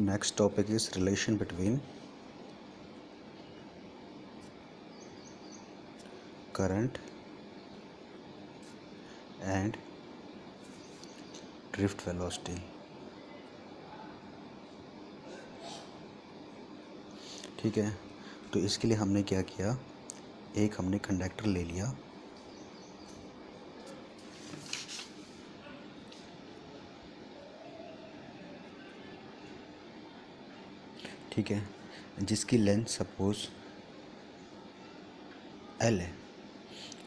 Next topic is relation between current and drift velocity. ठीक है, तो इसके लिए हमने क्या किया, एक हमने कंडक्टर ले लिया, ठीक है, जिसकी लेंथ सपोज L है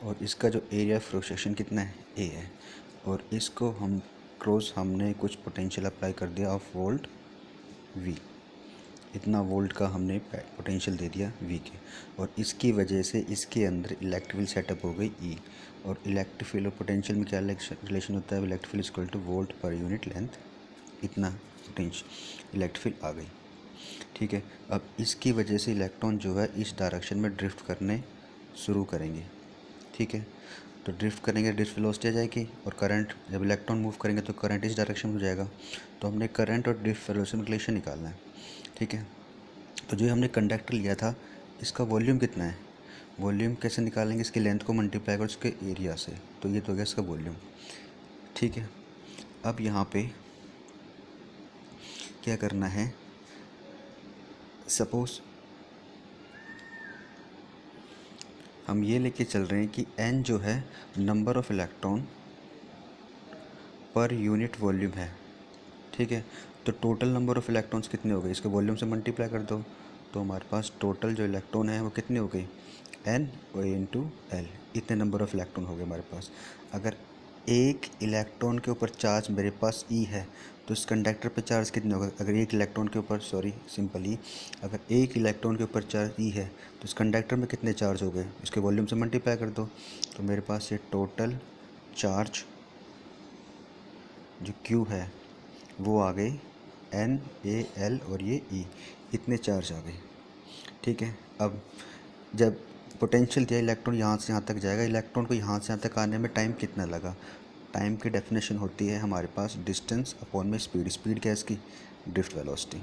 और इसका जो एरिया ऑफ क्रॉस सेक्शन कितना है, A है, और इसको हम क्रॉस हमने कुछ पोटेंशियल अप्लाई कर दिया ऑफ वोल्ट V, इतना वोल्ट का हमने पोटेंशियल दे दिया V के, और इसकी वजह से इसके अंदर इलेक्ट्रिक फील्ड सेटअप हो गई E, और इलेक्ट्रिक फील्ड और पोटेंशियल में क्या रिलेशन होता है, electric field equal two volt per unit length, इतना पोटेंशियल इलेक्ट्रिक फील्ड आ गई। ठीक है, अब इसकी वजह से इलेक्ट्रॉन जो है इस डायरेक्शन में ड्रिफ्ट करने शुरू करेंगे। ठीक है, तो ड्रिफ्ट करेंगे, ड्रिफ्ट वेलोसिटी आ जाएगी, और करंट जब इलेक्ट्रॉन मूव करेंगे तो करंट इस डायरेक्शन में हो जाएगा। तो हमने करंट और ड्रिफ्ट वेलोसिटी में रिलेशन निकालना है। ठीक है, तो जो हमने कंडक्टर लिया था इसका वॉल्यूम कितना है, वॉल्यूम कैसे निकालेंगे, इसकी लेंथ को मल्टीप्लाई कर उसके एरिया से, तो ये तो हो गया इसका वॉल्यूम। ठीक है, अब यहाँ पे क्या करना है, सपोज हम ये लेके चल रहे हैं कि n जो है number of electron per unit volume है। ठीक है, तो टोटल नंबर ऑफ इलेक्ट्रॉन्स कितने हो गए, इसके वॉल्यूम से मल्टीप्लाई कर दो, तो हमारे पास टोटल जो इलेक्ट्रॉन है वो कितने हो गए, n और इंटू एल, इतने नंबर ऑफ इलेक्ट्रॉन हो गए हमारे पास। अगर एक इलेक्ट्रॉन के ऊपर चार्ज मेरे पास E है तो इस कंडक्टर पे चार्ज कितने होगा, अगर एक इलेक्ट्रॉन के ऊपर सिंपली अगर एक इलेक्ट्रॉन के ऊपर चार्ज E है तो इस कंडक्टर में कितने चार्ज हो गए, इसके वॉल्यूम से मल्टीप्लाई कर दो, तो मेरे पास ये टोटल चार्ज जो Q है वो आ गई N A L और ये E, इतने चार्ज आ गए। ठीक है, अब जब पोटेंशियल दिया इलेक्ट्रॉन यहाँ से यहाँ तक जाएगा, इलेक्ट्रॉन को यहाँ से यहाँ तक आने में टाइम कितना लगा, टाइम की डेफिनेशन होती है हमारे पास डिस्टेंस अपॉन में स्पीड, स्पीड क्या है इसकी, ड्रिफ्ट वेलोसिटी।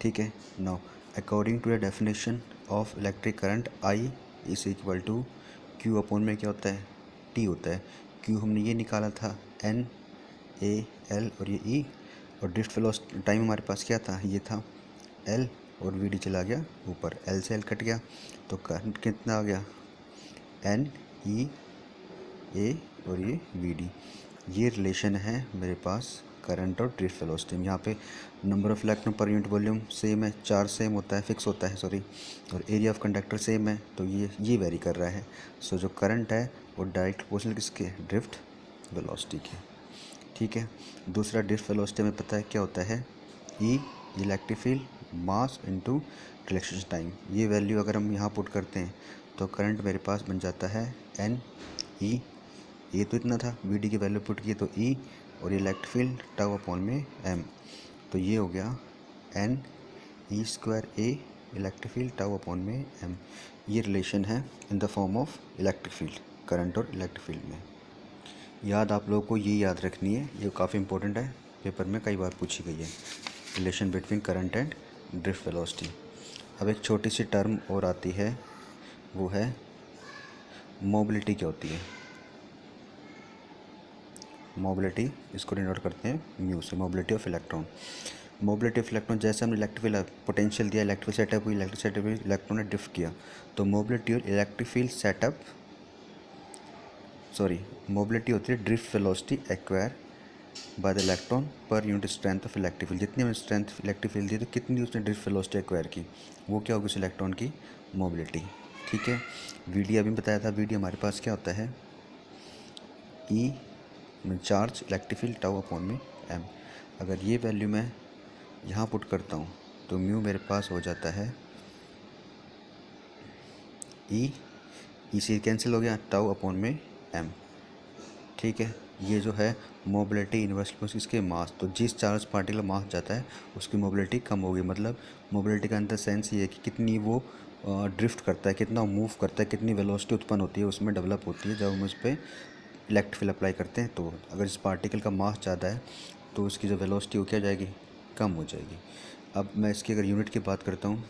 ठीक है, now according to the definition of electric current I is equal to q upon में क्या होता है, टी होता है। क्यू हमने ये निकाला था एन ए एल और ये ई, और ड्रिफ्ट वेलोसिटी टाइम हमारे पास क्या था, ये था एल, और वी डी चला गया ऊपर, एल से एल कट गया, तो करंट कितना आ गया, एन ई ए और ये वी डी। ये रिलेशन है मेरे पास करंट और ड्रिफ्ट वेलोसिटी में। यहाँ पे number of electron per unit volume same है, चार्ज सेम होता है, फिक्स होता है सॉरी, और एरिया ऑफ कंडक्टर सेम है, तो ये वेरी कर रहा है। सो जो करंट है वो डायरेक्ट प्रोपोर्शनल किसके, ड्रिफ्ट वेलोसिटी के। ठीक है, दूसरा ड्रिफ्ट वेलोसिटी में पता है क्या होता है, E electric field mass into relaxation time. ये वैल्यू अगर हम यहाँ पुट करते हैं तो करंट मेरे पास बन जाता है एन ई, ये तो इतना था, वी डी की वैल्यू पुट की तो ई, और इलेक्ट्रिक फील्ड टाउ अपॉन में एम, तो ये हो गया n e square a electric field tau upon में एम। ये रिलेशन है in the form of electric field, current और इलेक्ट्रिक फील्ड में। याद आप लोगों को ये याद रखनी है, ये काफ़ी इंपॉर्टेंट है, पेपर में कई बार पूछी गई है, relation between current and drift velocity. अब एक छोटी सी टर्म और आती है, वो है मोबिलिटी। क्या होती है मोबिलिटी, इसको डिनोट करते हैं म्यू से, mobility of electron. Mobility of electron, जैसे हमने इलेक्ट्रिक फील्ड पोटेंशियल दिया, इलेक्ट्रिक सेटअप हुई, इलेक्ट्रिक सेटअप हुई, इलेक्ट्रॉन ने ड्रिफ्ट किया, तो मोबिलिटी और इलेक्ट्रिक फील्ड सेटअप मोबिलिटी होती है drift velocity acquire by the electron per unit strength of electric field. जितनी हमने स्ट्रेंथ इलेक्ट्रिक फील्ड दी तो कितनी उसने ड्रिफ्ट वेलोसिटी एक्वायर की, वो क्या होगी उस इलेक्ट्रॉन की मोबिलिटी। ठीक है, वी डी अभी बताया था, वी डी हमारे पास क्या होता है, E charge electric field tau upon में एम। अगर ये वैल्यू मैं यहाँ पुट करता हूँ तो म्यू मेरे पास हो जाता है ई से कैंसिल हो गया, टाउ अपॉन में एम। ठीक है, ये जो है मोबिलिटी इन्वर्सली इसके मास, तो जिस चार्ज पार्टिकुलर मास जाता है उसकी मोबिलिटी कम होगी, मतलब मोबिलिटी का अंदर सेंस ये है कि कितनी वो ड्रिफ्ट करता है, कितना मूव करता है, कितनी वेलोसिटी उत्पन्न होती है उसमें डेवलप होती है जब हम उस पर इलेक्ट्रिक फील्ड अप्लाई करते हैं। तो अगर इस पार्टिकल का मास ज़्यादा है तो उसकी जो वेलोसिटी वो क्या जाएगी, कम हो जाएगी। अब मैं इसकी अगर यूनिट की बात करता हूँ,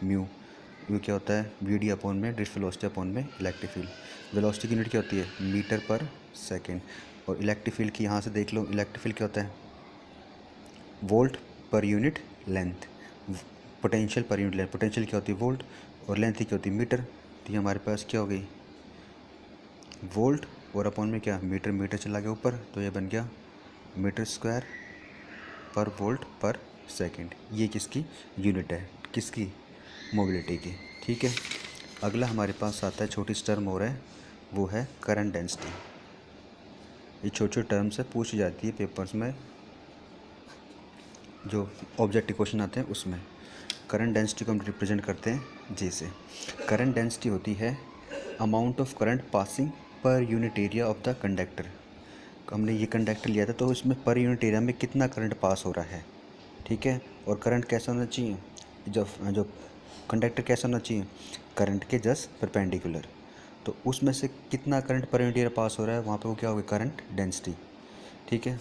म्यू क्या होता है, वी डी अपॉन में ड्रिफ्ट वेलोसिटी अपॉन में इलेक्ट्रिक फील्ड। वेलोसिटी की यूनिट क्या होती है, मीटर पर सेकेंड। और इलेक्ट्रिक फील्ड की यहाँ से देख लो, इलेक्ट्रिक फील्ड क्या होता है, volt per unit length. Potential per unit length, potential क्या होती है वोल्ट, और लेंथ क्या होती है मीटर। तो ये हमारे पास क्या हो गई, वोल्ट और अपॉन में क्या, मीटर, मीटर चला गया ऊपर, तो ये बन गया मीटर स्क्वायर पर वोल्ट पर सेकंड। ये किसकी यूनिट है, किसकी, मोबिलिटी की। ठीक है, अगला हमारे पास आता है, छोटी सी टर्म और है, वो है करंट डेंसिटी। ये छोटी छोटी टर्म से पूछी जाती है पेपर्स में, जो ऑब्जेक्टिव क्वेश्चन आते हैं उसमें। करंट डेंसिटी को हम रिप्रेजेंट करते हैं जैसे, करंट डेंसिटी होती है amount of current passing per unit area of the conductor. हमने ये कंडक्टर लिया था, तो इसमें पर यूनिट एरिया में कितना करंट पास हो रहा है। ठीक है, और करंट कैसा होना चाहिए, जो कंडक्टर कैसा होना चाहिए, करंट के जस्ट परपेंडिकुलर। तो उसमें से कितना करंट पर यूनिट एरिया पास हो रहा है, वहाँ पे वो क्या होगा, करंट डेंसिटी। ठीक है,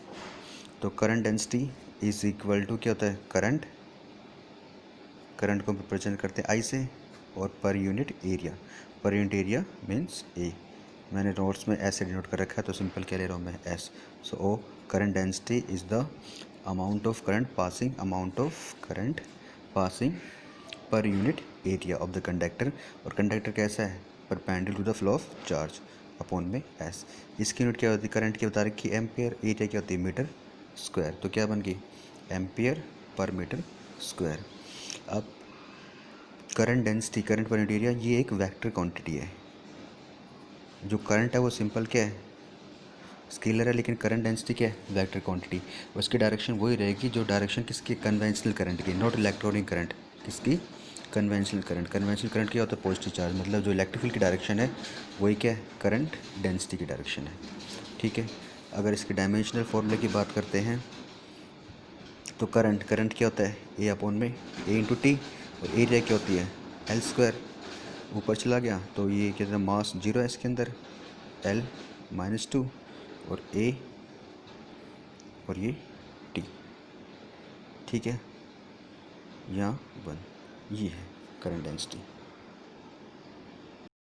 तो current density is equal to क्या होता है, करंट को रिप्रेजेंट करते हैं आई से, और पर यूनिट एरिया मीन्स ए। मैंने नोट्स में ऐसे डिनोट कर रखा है, तो सिंपल क्या ले रहा हूँ मैं, s. So oh current density is the amount of current passing per unit area of the conductor. और कंडक्टर कैसा है, perpendicular to the flow of charge upon में एस। इसकी यूनिट क्या होती है, करंट की बता रखी एम्पियर, एरिया क्या होती है मीटर स्क्वायर। तो क्या बन गई, एम्पियर पर मीटर स्क्वायर। अब करंट डेंसिटी, करंट पर यूनिट एरिया, ये एक वेक्टर क्वांटिटी है। जो करंट है वो सिंपल क्या है, स्केलर है, लेकिन करंट डेंसिटी क्या है, वेक्टर क्वांटिटी। उसकी डायरेक्शन वही रहेगी जो डायरेक्शन किसकी, कन्वेंशनल करंट की, नॉट इलेक्ट्रॉनिक करंट, किसकी, कन्वेंशनल करंट। कन्वेंशनल करंट क्या होता है, पॉजिटिव चार्ज, मतलब जो इलेक्ट्रिक फील्ड की डायरेक्शन है वही क्या है, करंट डेंसिटी की डायरेक्शन है। ठीक है, अगर इसके डायमेंशनल फॉर्मूले की बात करते हैं, तो करंट क्या होता है, ए अपॉन में ए इंटू टी, और एरिया क्या होती है, एल स्क्वायर। ऊपर चला गया तो ये कितना, मास 0 है इसके अंदर, L -2 और A और ये T। ठीक है, यहाँ 1, ये है करंट डेंसिटी।